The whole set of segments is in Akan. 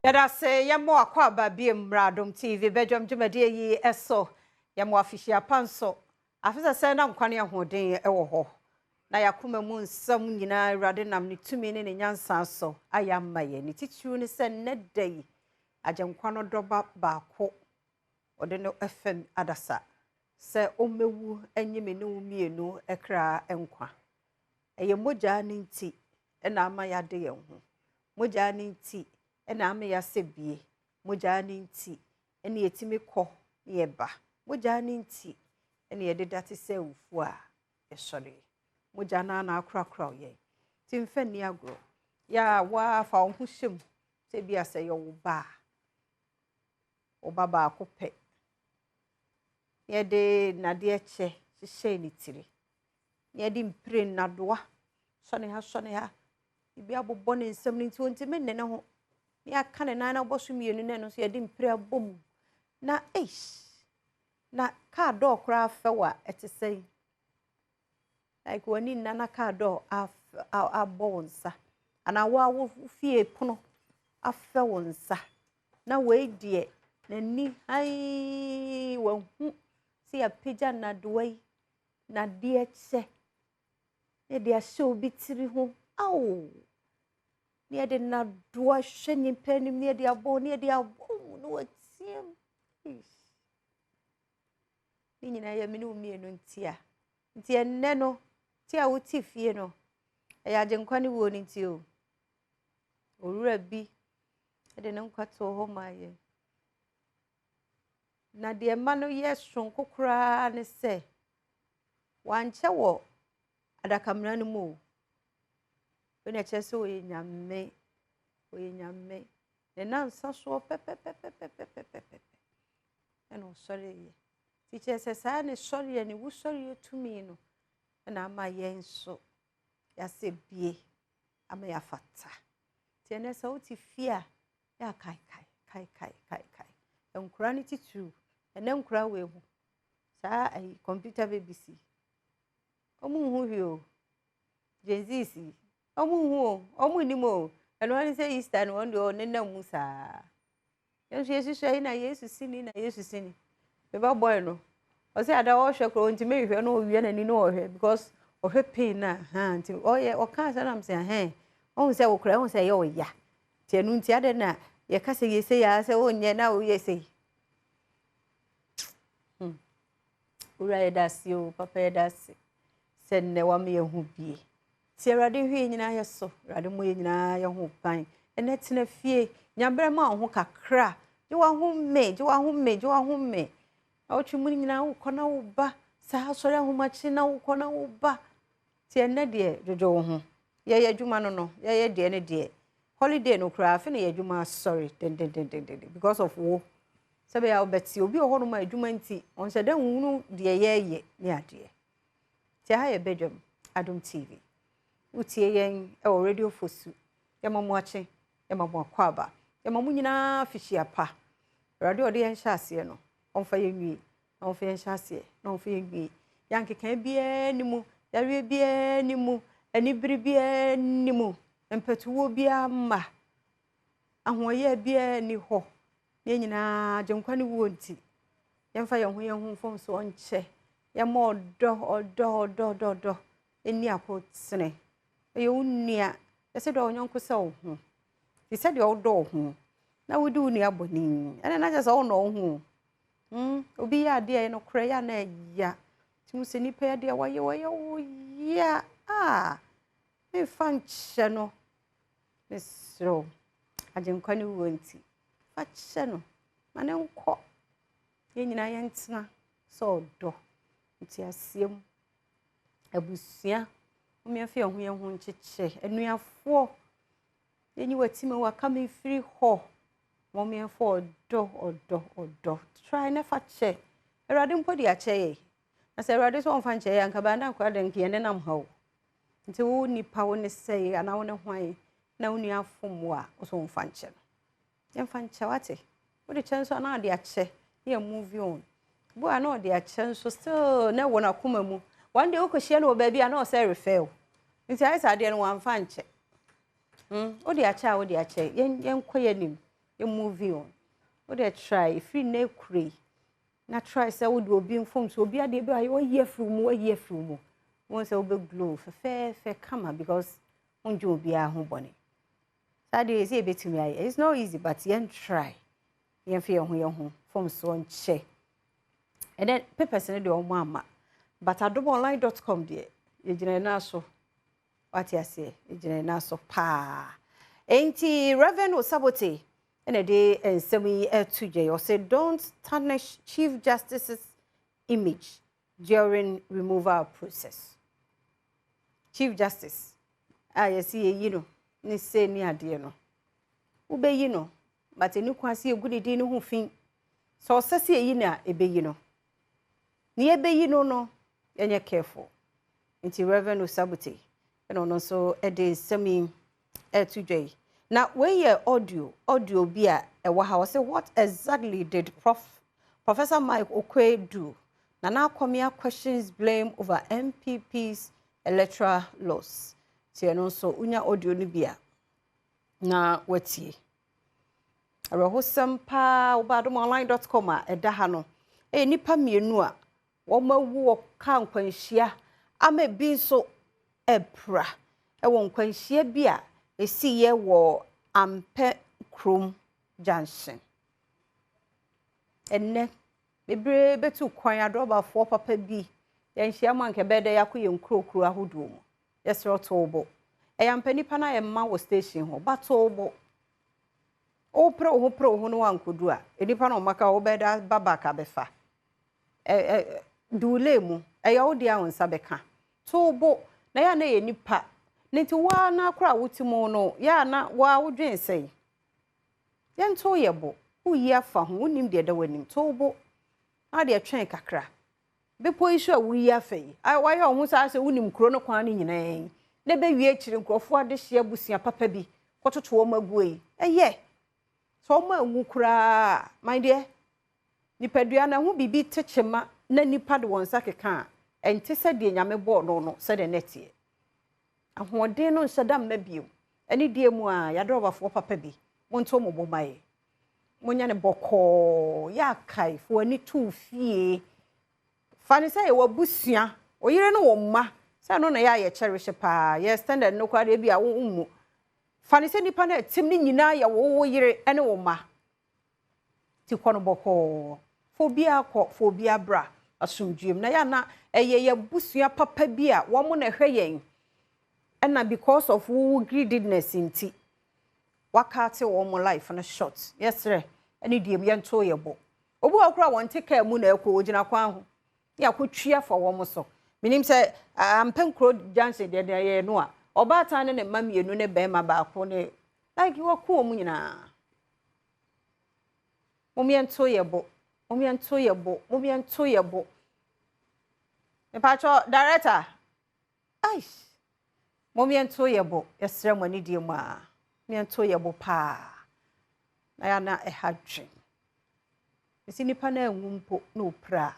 Yada say yamo akwa babi Adom TV bedroom jumadi yi eso yamo afishia panso afisa say na nkwane ahoden ewo ho na yakoma mu nsam nyina awrade nam ne tumi ne nyansa so ayamma ye ne titiru ne se nedai agenkwa doba baako ode no fm adasa se omewu anyime ne umienu ekra enkwa eye moja ne nti na ama yade ye ho moja ne nti ena ame ya sebie moja ni nti ene yetimi kɔ ye ba moja ni nti ene ye dedate se ufu a esɔre moja na akrakra ye ti mfa ni agro ya wa fa ho hyem se bia se ye wo ba akopɛ ye de nade eche hye ni tiri ye de mpire nadoa sɔne ha ibi abobɔ ne nsɛm ni nti onti me ne ho ya kane na bosu mienu ne no so ye de mpira bom na na car door kra afewa etesei like wani na car door abonsa ana wa fie pono afewonsa na we die nani ai wa hu si apija na doai na die che e dia show bitiri ho aw ne de na doa hwenye panim ne de abo ne de abo no atiem ni nyina ya mini umienu ntia nti enne no tia wuti fie no ya agenkwa ne wo ni nti o owura bi de ne nkwato ho maye na de ma no ye sonko kura ne se wanche wo adakamra no mu when I chese oye nyame ne nansa so pepepepepepepepe eno sori ye ti chese sa ne sori ye ne wu sori ye tumi no na ama ye nso ya se bie ama ya fata ti ene sa uti fia ya kai enkura ni titu ene nkura we hu sa ai computer BBC omu hu hio jenzisi omu ni mo eno ani say Easter no ndo ne na mu sa yesu hwe na yesu sini beba boy no o say ada wo hwe kro nti me hwe no wie na ni no hwe because o hwe pain na ha nti o ye o kan say na am say o say wo kra o say ye o ya ti enu nti ade na ye ka say ye say ya say o nye na o ye say ura ye dasi o papa ye dasi se ne wa me ye hu bie ti awrade hwe nyina ye so awrade mo ye nyina ye ho pan ene tena fie nyambre ma ho kakra je wa ho me o twemu nyina wo kona wo ba sa sori ahomachi na wo kona wo ba ti ene de jojo wo ho ye adwuma no ye de ne de holiday no kra afi na ye adwuma sorry den because of wo sabe ya obeti obi oho no ma adwuma nti on se dan wunu de ye ne ade ti ha ye bedwam Adom TV utie yen e o radio fosu ye mamu ache ye mamu akwaba ye mamu nyina fihia pa radio de yen hyase no onfa ye nwie onfa yen hyase no onfa ye nwie yankeka bia nimu yawe bia nimu anibiri bia nimu empetuwo bia ma ahoye bia ni ho ye nyina agenkwa ne wo nti yemfa ye ho fom so onche ye ma odo eni akotene ye unia ese do onyanko se wo ho ti se de odo ho na wudi unia boni ene na je se wo no ho obi ya de ye no kra ya na ya ti mu se nipa ya de waye ya me fanche no mesro agenkwa ne wo nti fache no mane nko ye nyina ye ntena so do nti asiem abusia omi afi ho ye ho ncheche enuafo yenyi watime wa kama free ho momi afo odo try na fa che erade mpodi a che ye na se erade so onfa nche ye anka ba na kwa de nke ye nam hawo nti wo nipa wo ne sei ana wo ne hwan na wo ni afom a so onfa nche no ye mfa nche wate wo de chenso na de a che ye move on bo ana de a chenso still na wo na kuma mu one day okohia no ba bia na o say refer nti ai sa de no wan fa nche o de acha yen koye nim you movie on. What they try, if you ne kure. Na try say wo do obi inform so obi ade be ayo year through mo. Won say obi glow fe kama because onjo obi a ho bone. Saturday is a bit to me. It's not easy, but yen try. Yen feel ho from so on che. And then papers in the mama. But adomonline.com there. You na so. What you say? You na so pa. Ain't revenue sabote. And a day and semi to J or say don't tarnish Chief Justice's image during removal process. Chief Justice. I see you know. Ni say ni ade no ube yi no but eni kwase egudi din no ho fin so sese yi na ebe yi no ni ebe yi no enye careful nti revenue sabote no no so e dey semi today now when your audio bi a e wa ha say what exactly did Professor Mike Okwe do na komia questions blame over MPP's electoral loss. No so unya audio ni bia na watie arahosam pa obadomonline.com a eda ha no nipa mienu a wo mawu ka nkwanhia ama bi so epra wo nkwanhia bi a esiye wo ampe krom junction enne bebre betu kwan adoba fo papa bi yenhia manke bede yakoye nkrokro ahodo mu yes rotobo eyampanipa na yemma wo station ho batobo o pro ho no ankodu a enipa no maka wo beda babaka befa dule mu eya wo dia wonsa beka tobo na ya na ye nipa nti wa na akora wotimo no ya na wa wodwen sei yento yebo uyi afa ho unim de da wanim tobo na de twen kakra bepo isu a wuyi afei wa ye ohun sa se unim kro no kwan ni nyina na be wie kire nkrofo ade hye abusia papa bi kototo wo maguei eye so ma ngu kura my dear nipadua na ho bibi techema na nipa de wonsa keka enti se de nyame bo no se de netie ahoden no nhyada mma bio ani die mu a yadrobafo papa bi monto mo bomaye monya ne boko ya kai fo ani tu fie fani say wo busua oyire no wo mma say no na ya ye cherish pa ye standard no kwade bi a wo mu fani say nipa na tim ni nyina ya wo yire ene wo mma ti kono boko fo bia bra asumdwem na ya na ye busua papa bi a wo mo na hwe yen ena because of wo greediness inti wakate wo mo life na short yes sir ene die ye nto ye bo obu akura won teka mu na ekwo ogina kwan ho ya kwotwia for wo mo so minim se ampenkro junction de ye no a obata ne mamienu ne bema ba ko ne like wo ko mu nyina momiento ye bo me pacho director ai momiento ye bo yesre mo ni die mu a miento ye bo pa na ya na hadwe isi nipa na enwumpo na opra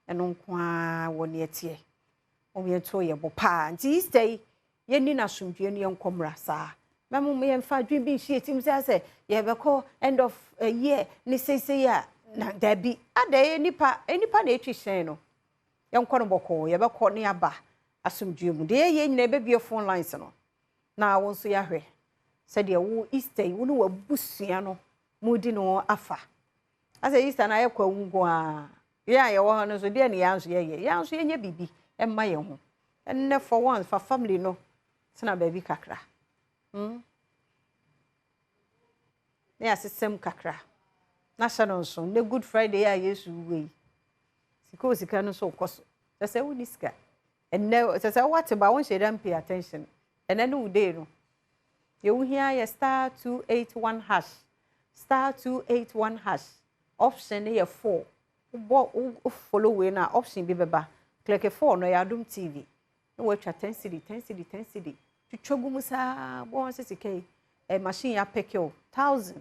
eno nkwa woni etie omiento ye bo pa nti stay ye ni na somdwe ne enkomra sa memo me yemfa dwen bi hie tim say ye beko end of a year ni say ya na dabi ade nipa na etwihyen no yenkono boko ye beko ne aba asomdwe mu de ye nyina be bie phone lines no na won so ya hwe said ye wo Easter wo no wabusua no mudi no afa asa Easter na ye kwa wungo a ye wo ho no so de ne yanso ye nya bibi emma ye ho enne for once for family no tena baby kakra ne asesem kakra na shanon so ne Good Friday ya Yesu we sika no so koso say wo niska enne say what ba won shedam pay attention enne no dey no you hear ya *281 hash *281 hash option ya 4 follow we na option bi beba click 4 no ya Adom TV no we twa 10 cedi twotwagu musa bo won sesikai machine ya pick you 1000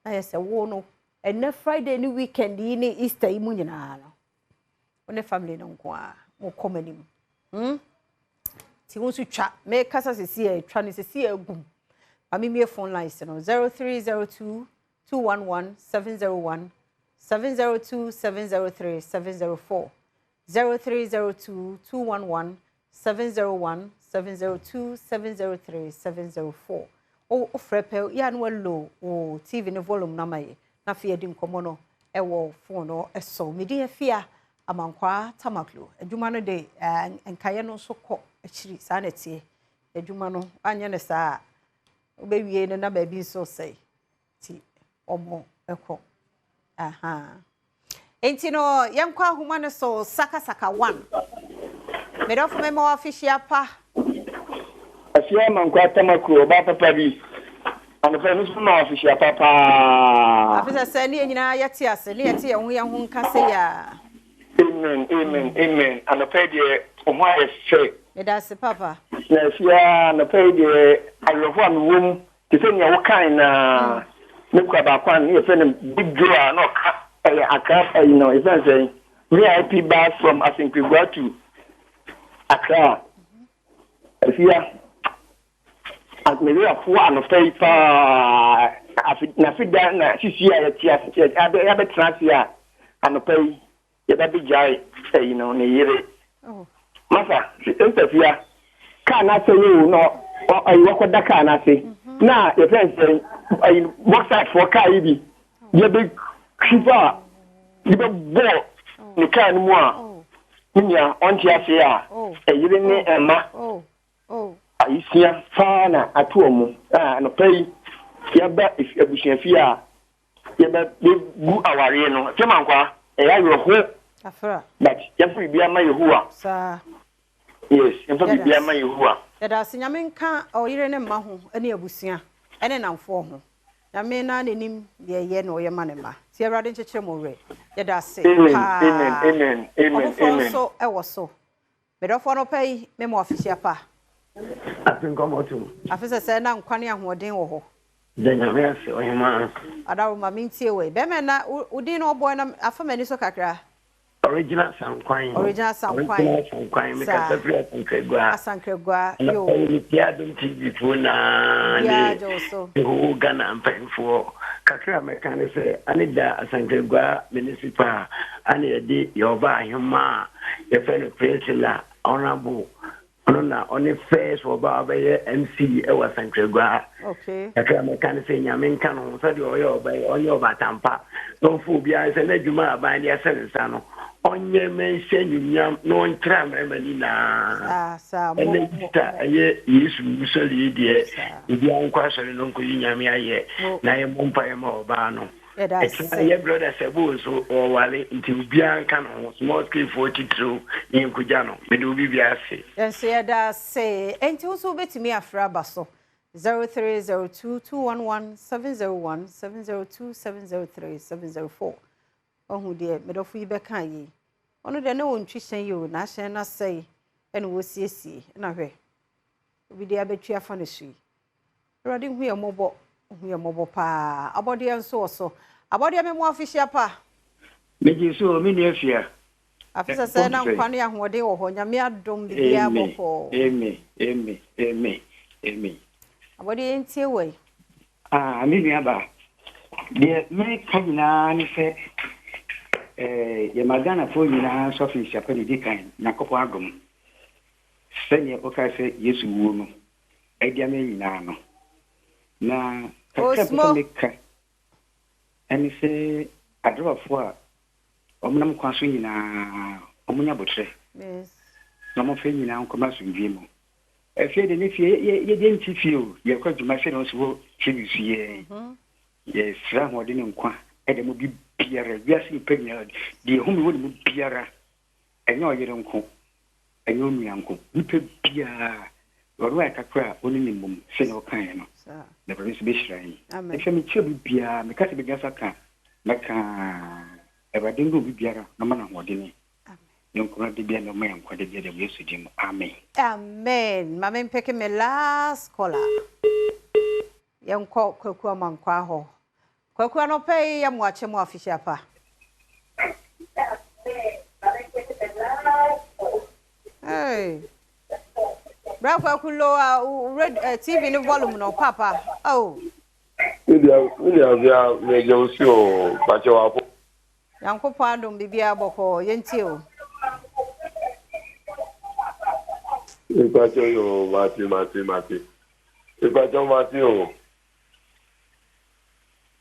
na yes wo no enne Friday ni weekend ni Easter imu nyina no one family no nko a mo komanim ti won su twa me kasa sesi e twa ne sesi agum Amimi phone line 0302 211 701 702 703 704 0302 211 701 702 703 704 o frepe ya no low o TV ne volume na maye na fe edi nkomo no e wo phone no eso medi afia amankwa tamaklo adwuma no de enkaye no so kọ akiri sa na tie adwuma no anya ne sa obewie ne na ba bi so sei ti omo ekọ aha enti no yankwa homa no so saka 1 medofo memo official pa Asia mankwa tamaklo ba papa bi anfa no so na official papa afisa se ne nyina yati ase ne yati ye ho nkase ya amen anfa de omo aye fe me da se papa na Asia na pe de ayofo am wom te se nya wo kan na ne kwa ba kwan ne fe ne big girl no ka Accra, you know, it's not saying VIP bus from Asinkrigwa to Accra. If you are at maybe a 4 and a paper, I fit down, she see a tear, I have a transfer and a pay, you better be jay, you know, near it. Massa, if you can I say you know, or you walk with the can I say, now, your friend saying, I work out for Kaibi, you big. Shiva, you go, you can't more. Minya, on Tiasia, a year Emma. I see a fana at home, and a pay. Yaba, if you wish a fear, Yaba, you are in Jamanqua, and I will hope. But Jeffrey be a my whoa, sir. Yes, and probably be a my whoa. That are Sinaminka or Irene Mahu, any abusia, and an unformed. Na me na nenim ye no ye manema ti awrade chechemore ye da se amen so e wo so me do for no pay me mo official pa atin komoto afisa se na nkwane ahoden wo ho de nyame ase ohima adawo ma mintie we be me na udin no boy na afamani so kakra original sankwan me ka safria Asankragwa yo ni Adom TV na ya joso ho Ghana mpanfo kakra me kan se anida Asankragwa municipal ane de yoba ahema ye fe no president honorable ona oni first oba be MC e wa Asankragwa okay kakra me kan se nyame nka no so de oyo oba tampa no fu bia se na djuma aban dia se nsa no onye mention nyam no ntra mremani na sa mo ye Yesu musali die bia nkwasori no nko nyame aye na ye mompa ye ma oba no ye brother sebo so o wale nti bia nka no small scale 42 ni nkuja no me do bibia se yes ye da se enti uso betimi afra baso 0302211701 702703704 ohu de medofu ibeka yi onu de na wontwihyen yi o na hyen na sei ene wo siesie na hwe obi de abetua fa na sui rodi hu ye mobo pa abode enso so abode me mo official pa meji so me ne afia afisa se na nkwane ahode wo ho nyame adom bia bofo amen abode entie we me nua ba de me kanyina ni fe ye magana fo nyina sofi shapeli dikan na kopo Adom senye okase Yesu wo no edia me nyina no na kakka ani se adrofo a omnam kwaso nyina omunya botre yes na mo fe nyina nkoma so ndwie mu efie de ne fie ye de nti fie o ye kwa djuma fe no so fie fie yes ra ho de ne nkwa ede mo bi biara wiase penya de humi woni mu biara enye oyere nko enye onua nko nipa biara woro akakra oni ne mum se no kan no the province be shrai e me chebu biara me kase be gasa ka maka ebadengo bi biara na mana ho de ne yonko de bia no me nko de bia de Yesu dim amen mama mpeke me last caller yonko kwaku amankwa ho kwaku no pay ya mwache mo official pa hey Bravo kulo red TV no volume no papa. Oh. Media media usio bacho wapo. Yankopo Adom bibia boko yenti o. Bacho yo mati. Bacho mati o.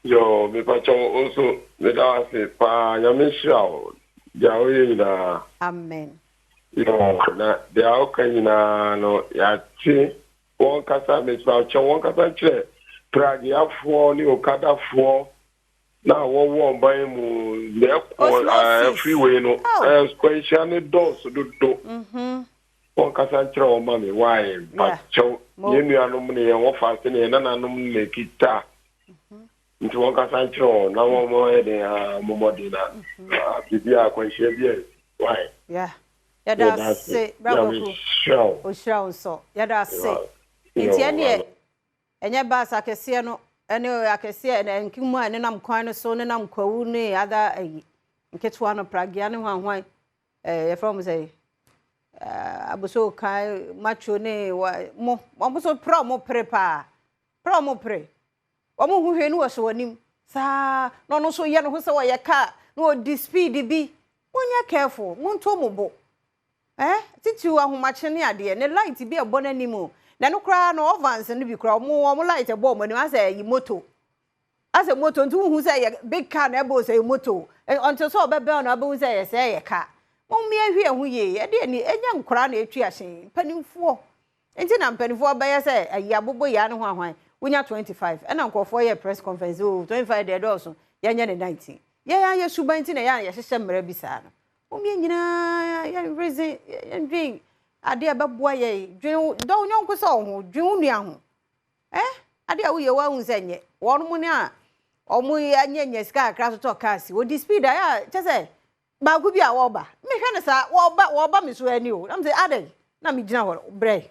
Yo me bacho also me da se pa nyamisha o. Jawe na. Amen. Yo na de aukan na no ya chi won kasa me bacho won kasa che. Prague afọ ni okadafọ na wọ́n ban mu lẹ́kọ̀ọ́ freeway no square ni dọ́ọ̀sì dodo wọ́n kasa nkyerɛ wọ́n ma mi wáyé bàkyɛw yẹn nuanom ni yẹn wọ́n faase ni yẹn nananom na ekita nti wọ́n kasa nkyerɛ wọ́n na wọ́n mọ yɛ de mɔmɔden na bibi akwanhyia bi yɛ wáyé. Yada se bravo ku ohyira nso yada se nti ɛneɛ enye bas akese no ene akese ene nkimu ene nam kwan no so ne nam kwawu ne ada ayi nketwa no pragia ne hwanhwan ye from say abuso kai macho ne mo abuso pro mo prepa pro mo pre wo mo hwe ne wo so wanim sa no so ye no ho se wo ye ka no di speed bi wonya careful monto mo bo titi ahomache ne ade ne light bi ebo n'animu na no kra no ovans no bi kra mo light ebo mo ni asa yi moto asa moto ntu hu say big car na ebo say moto until so obebe na ebo say say ye car mo mi ahwe hu ye de ni enya nkra na etwi ahyen panimfo enti na panimfo ba ye say ayi abobo ya ne ho ahwan wonya 25 na nkofo ye press conference 25 de doso ye nya ne 19 ye suban enti na ye hyehye mmara bi sa no mo mi nyina ye reason ye ade abeboa ye dwen do nyonko so ho dwen nua ho ade a wo ye wa hu senye wonu mu ne a omu anya sika akra so to cars wo di speed ya chese ba gu bi a wo ba me hwe ne sa wo ba me so ani o am say ade na me gina ho bre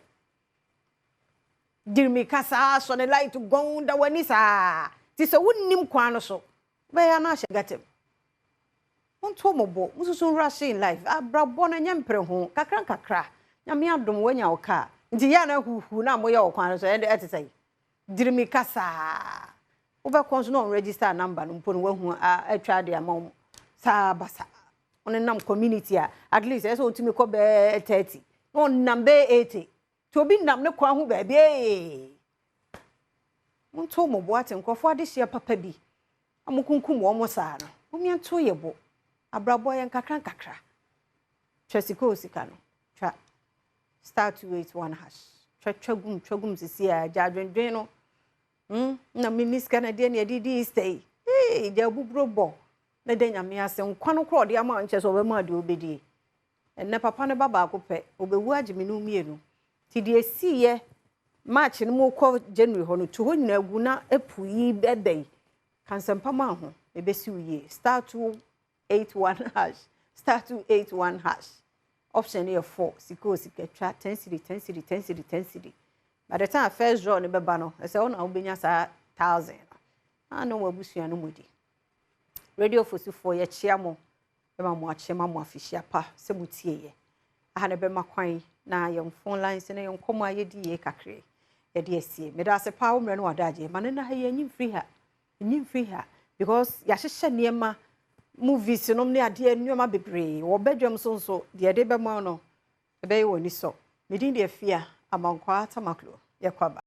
dirmi kasa so ne light gon da wani sa ti so wonnim kwan no so be ya na hye gatem wonto mobo mususu rush in life abrabo na nyempre ho kakra nyame adom wanya oka nti ya na huhu na moye okwan so ende etesai dirimi kasa wo be konso no register number no mponu wahu atwa de amom sa basa on nam community at least eso otimi ko be 30 no number 80 to bi nam ne kwan ho ba bi monto mo bo ate nkofo ade hia papa bi amukunkum wo mo saa no wo mi anto yebo abrabo ye nkakra twesiko sika no twa *281#. Twagum sisi a jadwendwen no. Na miss Canada ne didi stay. De bubro bo. Na de nyame ase nkwan kro de ama nche so be ma de obedi. Enne papa ne baba akopɛ obewu agime no mienu. Ti de esiye March no mo kɔ January ho no to ho nyina gu na epuyi bebei. Kansempa ma ho ebesi uye *281#. *281#. Option here 4 siko siketwa 10 cedi. By the time first draw ne beba no I say ona obenya sa 1000 no wabusua no mudi radio fosu 4 ye chia mo be ma mo ache ma mo afihia pa se mutie ye aha ne be makwan na ye phone lines ne ye komo ayedi ye kakre ye de asie me da se pa wo mre no wadaje ma ne na ha ye nyim free ha because ya hyehyɛ niema movies no ne ade nneoma bebre wo bedwam so de de be ma no be ye woni so medin de afia amankwa tamaklo ye kwaba